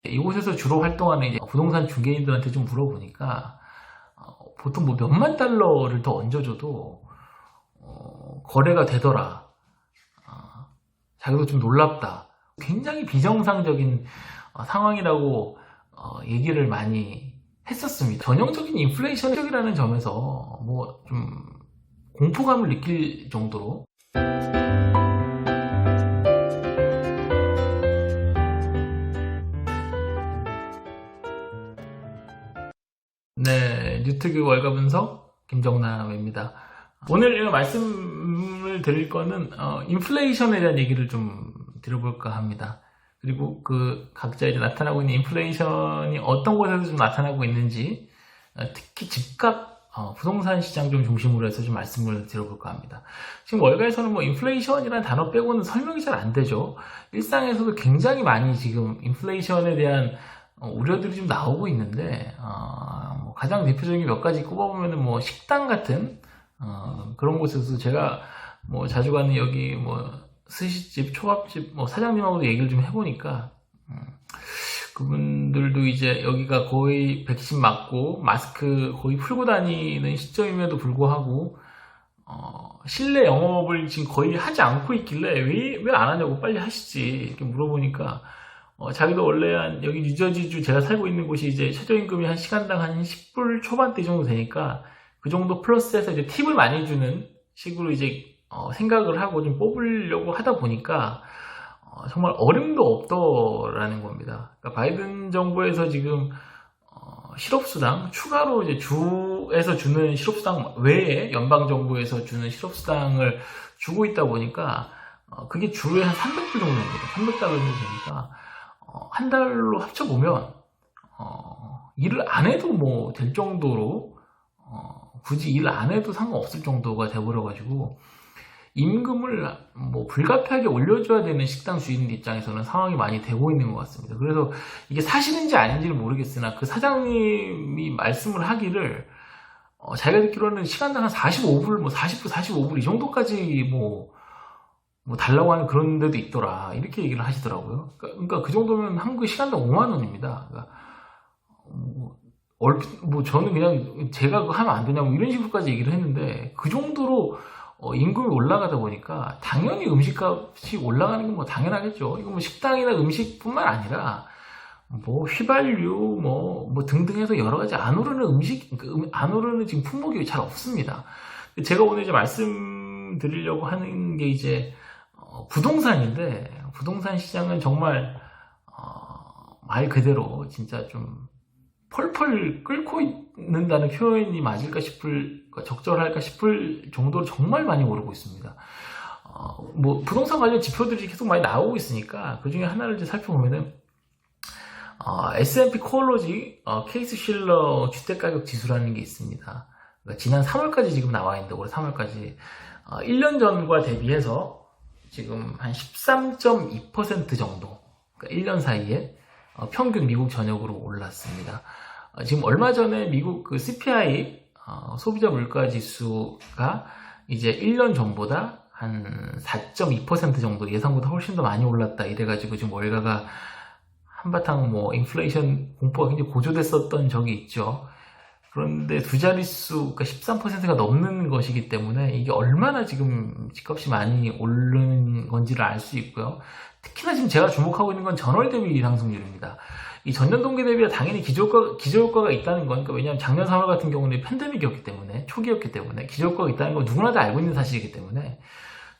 이곳에서 주로 활동하는 이제 부동산 중개인들한테 좀 물어보니까 보통 뭐 몇만 달러를 더 얹어줘도 거래가 되더라. 자기도 좀 놀랍다. 굉장히 비정상적인 상황이라고 얘기를 많이 했었습니다. 전형적인 인플레이션적이라는 점에서 뭐 좀 공포감을 느낄 정도로 네, 뉴트그 월가 분석 김정남입니다. 오늘 말씀을 드릴 거는 인플레이션에 대한 얘기를 좀 드려볼까 합니다. 그리고 그 각자 이제 나타나고 있는 인플레이션이 어떤 곳에서 좀 나타나고 있는지, 특히 집값 부동산 시장 좀 중심으로 해서 좀 말씀을 드려볼까 합니다. 지금 월가에서는 뭐 인플레이션이라는 단어 빼고는 설명이 잘 안 되죠. 일상에서도 굉장히 많이 지금 인플레이션에 대한 우려들이 좀 나오고 있는데, 뭐 가장 대표적인 몇 가지 꼽아보면은 뭐 식당 같은 그런 곳에서 제가 뭐 자주 가는 여기 뭐 스시집, 초밥집 뭐 사장님하고도 얘기를 좀 해보니까 그분들도 이제 여기가 거의 백신 맞고 마스크 거의 풀고 다니는 시점임에도 불구하고 실내 영업을 지금 거의 하지 않고 있길래 왜 안 하냐고 빨리 하시지 이렇게 물어보니까 자기도 원래 여기 뉴저지주 제가 살고 있는 곳이 이제 최저임금이 한 시간당 한 10불 초반대 정도 되니까 그 정도 플러스해서 이제 팁을 많이 주는 식으로 이제 생각을 하고 좀 뽑으려고 하다 보니까 정말 어림도 없더라는 겁니다. 그러니까 바이든 정부에서 지금 실업수당 추가로 이제 주에서 주는 실업수당 외에 연방 정부에서 주는 실업수당을 주고 있다 보니까 그게 주에 한 300불 정도 됩니다. 300달러 정도 되니까 한 달로 합쳐보면 일을 안 해도 뭐 될 정도로 굳이 일 안 해도 상관없을 정도가 돼버려가지고 임금을 뭐 불가피하게 올려줘야 되는 식당 주인 입장에서는 상황이 많이 되고 있는 것 같습니다. 그래서 이게 사실인지 아닌지는 모르겠으나 그 사장님이 말씀을 하기를 자기가 듣기로는 시간당 한 45불, 뭐 40불, 45불 이 정도까지 뭐 달라고 하는 그런 데도 있더라 이렇게 얘기를 하시더라고요. 그러니까 그 정도면 한국 시간당 5만 원입니다. 그러니까 뭐 저는 그냥 제가 그거 하면 안 되냐고 이런 식으로까지 얘기를 했는데 그 정도로 임금이 올라가다 보니까 당연히 음식값이 올라가는 건 뭐 당연하겠죠. 이거 뭐 식당이나 음식뿐만 아니라 뭐 휘발유 뭐 등등 해서 여러 가지 안 오르는 안 오르는 지금 품목이 잘 없습니다. 제가 오늘 이제 말씀드리려고 하는 게 이제 부동산인데 부동산 시장은 정말 말 그대로 진짜 좀 펄펄 끓고 있는다는 표현이 맞을까 적절할까 싶을 정도로 정말 많이 오르고 있습니다. 뭐 부동산 관련 지표들이 계속 많이 나오고 있으니까 그 중에 하나를 이제 살펴보면은 S&P 코올로지 케이스 실러 주택가격 지수라는 게 있습니다. 그러니까 지난 3월까지 지금 나와 있는데 올해 3월까지 1년 전과 대비해서 지금 한 13.2% 정도, 그러니까 1년 사이에 평균 미국 전역으로 올랐습니다. 지금 얼마 전에 미국 그 CPI 소비자 물가 지수가 이제 1년 전보다 한 4.2% 정도 예상보다 훨씬 더 많이 올랐다 이래가지고 지금 월가가 한바탕 뭐 인플레이션 공포가 굉장히 고조됐었던 적이 있죠. 그런데 두 자릿수, 그러니까 13%가 넘는 것이기 때문에 이게 얼마나 지금 집값이 많이 오르는 건지를 알 수 있고요. 특히나 지금 제가 주목하고 있는 건 전월 대비 상승률입니다. 이 전년 동기 대비가 당연히 기저효과가 있다는 건, 그러니까 왜냐하면 작년 3월 같은 경우는 팬데믹이었기 때문에, 초기였기 때문에 기저효과가 있다는 건 누구나 다 알고 있는 사실이기 때문에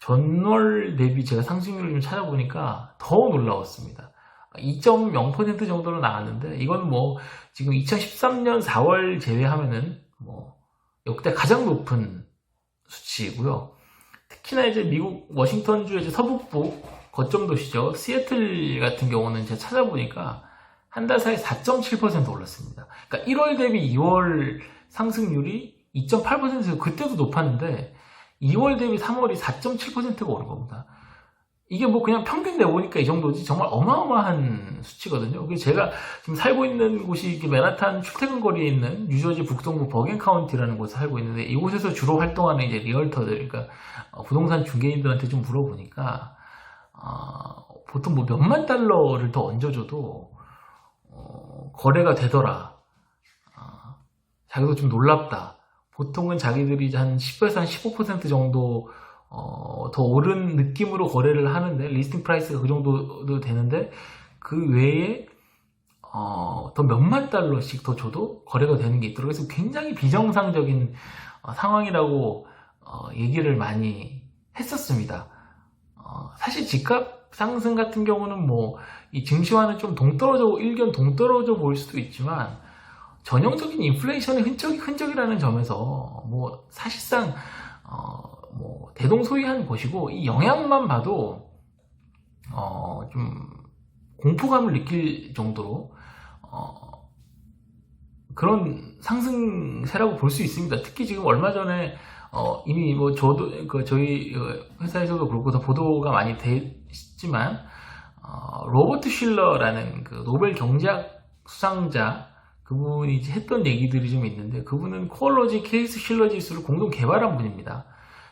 전월 대비 제가 상승률을 좀 찾아보니까 더 놀라웠습니다. 2.0% 정도로 나왔는데 이건 뭐 지금 2013년 4월 제외하면은 뭐 역대 가장 높은 수치이고요. 특히나 이제 미국 워싱턴주의 이제 서북부 거점 도시죠. 시애틀 같은 경우는 제가 찾아보니까 한 달 사이 4.7% 올랐습니다. 그러니까 1월 대비 2월 상승률이 2.8%에서 그때도 높았는데 2월 대비 3월이 4.7%가 오른 겁니다. 이게 뭐 그냥 평균 내보니까 이 정도지 정말 어마어마한 수치거든요. 제가 지금 살고 있는 곳이 맨하탄 출퇴근 거리에 있는 뉴저지 북동부 버겐 카운티라는 곳에 살고 있는데 이곳에서 주로 활동하는 이제 리얼터들, 그러니까 부동산 중개인들한테 좀 물어보니까 보통 뭐 몇만 달러를 더 얹어줘도 거래가 되더라. 자기도 좀 놀랍다. 보통은 자기들이 한 10에서 한 15% 정도 더 오른 느낌으로 거래를 하는데, 리스팅 프라이스가 그 정도 되는데, 그 외에 더 몇만 달러씩 더 줘도 거래가 되는 게 있더라고요. 그래서 굉장히 비정상적인 상황이라고 얘기를 많이 했었습니다. 사실 집값 상승 같은 경우는 뭐 이 증시와는 좀 일견 동떨어져 보일 수도 있지만, 전형적인 인플레이션의 흔적이라는 점에서 뭐 사실상 뭐 대동소이한 것이고, 이 영향만 봐도 좀 공포감을 느낄 정도로 그런 상승세라고 볼 수 있습니다. 특히 지금 얼마 전에 이미 뭐 저도 저희 회사에서도 그렇고 더 보도가 많이 됐지만, 로버트 쉴러라는 그 노벨 경제학 수상자, 그분이 이제 했던 얘기들이 좀 있는데, 그분은 코어로지 케이스 실러 지수를 공동 개발한 분입니다.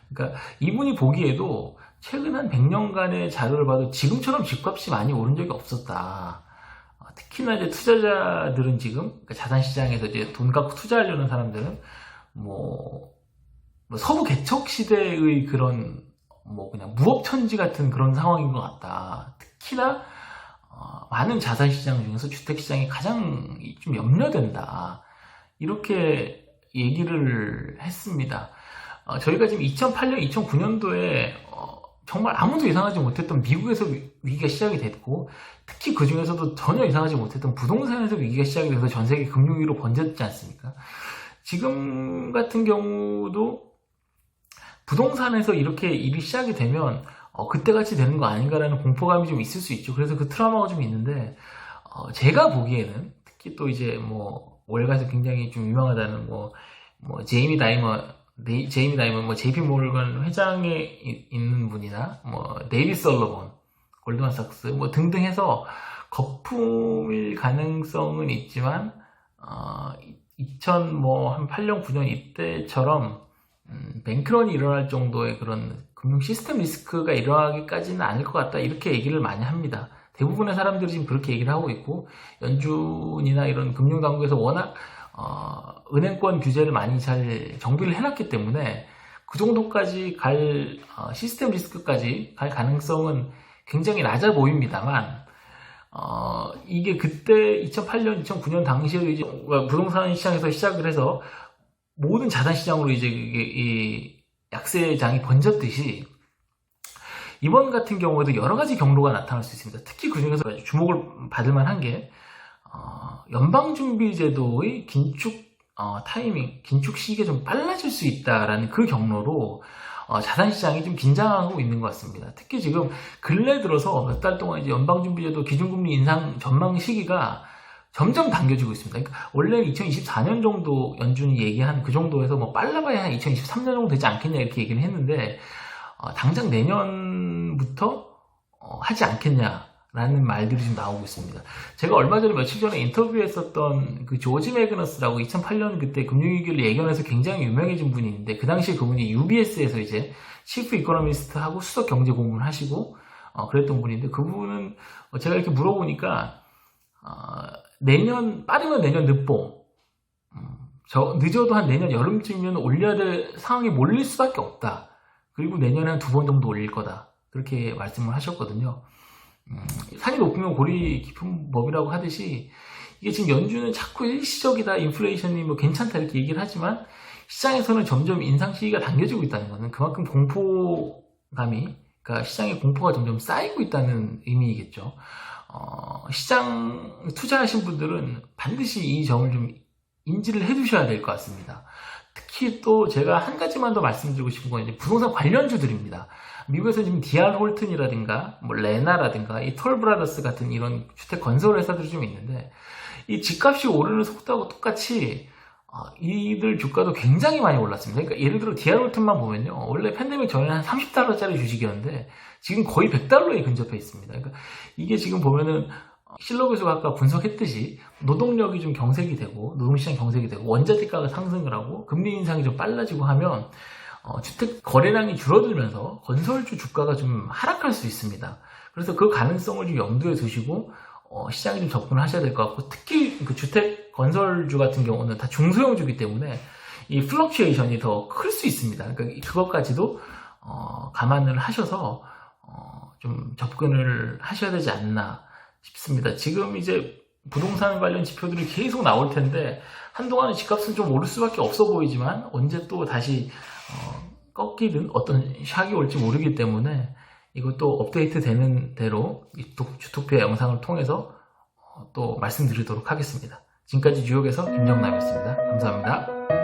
그러니까 이분이 보기에도 최근 한 100년간의 자료를 봐도 지금처럼 집값이 많이 오른 적이 없었다. 특히나 이제 투자자들은 지금, 그러니까 자산시장에서 이제 돈 갖고 투자하려는 사람들은 뭐 서부 개척 시대의 그런 뭐 그냥 무업천지 같은 그런 상황인 것 같다. 특히나 많은 자산시장 중에서 주택시장이 가장 좀 염려된다. 이렇게 얘기를 했습니다. 저희가 지금 2008년, 2009년도에 정말 아무도 예상하지 못했던 미국에서 위기가 시작이 됐고, 특히 그 중에서도 전혀 예상하지 못했던 부동산에서 위기가 시작이 돼서 전 세계 금융위기로 번졌지 않습니까? 지금 같은 경우도 부동산에서 이렇게 일이 시작이 되면 그때같이 되는 거 아닌가라는 공포감이 좀 있을 수 있죠. 그래서 그 트라우마가 좀 있는데, 제가 보기에는 특히 또 이제 뭐 월가에서 굉장히 좀 유명하다는 뭐 제이미 다이먼, 뭐 JP 모르건 회장에 있는 분이나 뭐 데이비 설러번, 골드만삭스 뭐 등등 해서 거품일 가능성은 있지만, 2008년 9년 이때처럼 뱅크런이 일어날 정도의 그런 금융 시스템 리스크가 일어나기까지는 아닐 것 같다, 이렇게 얘기를 많이 합니다. 대부분의 사람들이 지금 그렇게 얘기를 하고 있고, 연준이나 이런 금융당국에서 워낙 은행권 규제를 많이 잘 정비를 해놨기 때문에 그 정도까지 갈 시스템 리스크까지 갈 가능성은 굉장히 낮아 보입니다만, 이게 그때 2008년, 2009년 당시에 이제 부동산 시장에서 시작을 해서 모든 자산 시장으로 이제 이 약세장이 번졌듯이, 이번 같은 경우에도 여러 가지 경로가 나타날 수 있습니다. 특히 그 중에서 주목을 받을 만한 게 연방준비제도의 긴축 타이밍, 긴축 시기가 좀 빨라질 수 있다라는 그 경로로 자산시장이 좀 긴장하고 있는 것 같습니다. 특히 지금 근래 들어서 몇 달 동안 이제 연방준비제도 기준금리 인상 전망 시기가 점점 당겨지고 있습니다. 그러니까 원래는 2024년 정도 연준이 얘기한 그 정도에서 뭐 빨라봐야 한 2023년 정도 되지 않겠냐 이렇게 얘기를 했는데, 당장 내년부터 하지 않겠냐라는 말들이 좀 나오고 있습니다. 제가 얼마 전에 며칠 전에 인터뷰했었던 그 조지 매그너스라고 2008년 그때 금융위기를 예견해서 굉장히 유명해진 분이 있는데, 그 당시에 그분이 UBS에서 이제 치프 이코노미스트하고 수석 경제 고문을 하시고 그랬던 분인데, 그분은 제가 이렇게 물어보니까 빠르면 내년 늦봄, 늦어도 한 내년 여름쯤이면 올려야 될 상황이 몰릴 수밖에 없다. 그리고 내년에 한 2번 정도 올릴 거다. 그렇게 말씀을 하셨거든요. 산이 높으면 골이 깊은 법이라고 하듯이, 이게 지금 연준은 자꾸 일시적이다, 인플레이션이 뭐 괜찮다 이렇게 얘기를 하지만, 시장에서는 점점 인상 시기가 당겨지고 있다는 것은 그만큼 공포감이, 그러니까 시장의 공포가 점점 쌓이고 있다는 의미이겠죠. 시장 투자하신 분들은 반드시 이 점을 좀 인지를 해 두셔야 될 것 같습니다. 특히 또 제가 한 가지만 더 말씀드리고 싶은 건 이제 부동산 관련주들입니다. 미국에서 지금 DR 홀튼이라든가 뭐 레나라든가 이 톨브라더스 같은 이런 주택 건설 회사들이 좀 있는데, 이 집값이 오르는 속도하고 똑같이 이들 주가도 굉장히 많이 올랐습니다. 그러니까 예를 들어 DR 홀튼만 보면요, 원래 팬데믹 전에는 한 30달러짜리 주식이었는데 지금 거의 100달러에 근접해 있습니다. 그러니까 이게 지금 보면은 실러 교수가 아까 분석했듯이 노동력이 좀 경색이 되고, 노동시장 경색이 되고, 원자재가가 상승을 하고, 금리 인상이 좀 빨라지고 하면 주택 거래량이 줄어들면서 건설주 주가가 좀 하락할 수 있습니다. 그래서 그 가능성을 좀 염두에 두시고 시장에 좀 접근을 하셔야 될 것 같고, 특히 그 주택 건설주 같은 경우는 다 중소형주기 때문에 이 플럭추에이션이 더 클 수 있습니다. 그러니까 그것까지도 감안을 하셔서 좀 접근을 하셔야 되지 않나 싶습니다. 지금 이제 부동산 관련 지표들이 계속 나올 텐데 한동안은 집값은 좀 오를 수밖에 없어 보이지만 언제 또 다시 꺾이든 어떤 샥이 올지 모르기 때문에 이것도 업데이트 되는 대로 주토피아 영상을 통해서 또 말씀드리도록 하겠습니다. 지금까지 뉴욕에서 김정남이었습니다. 감사합니다.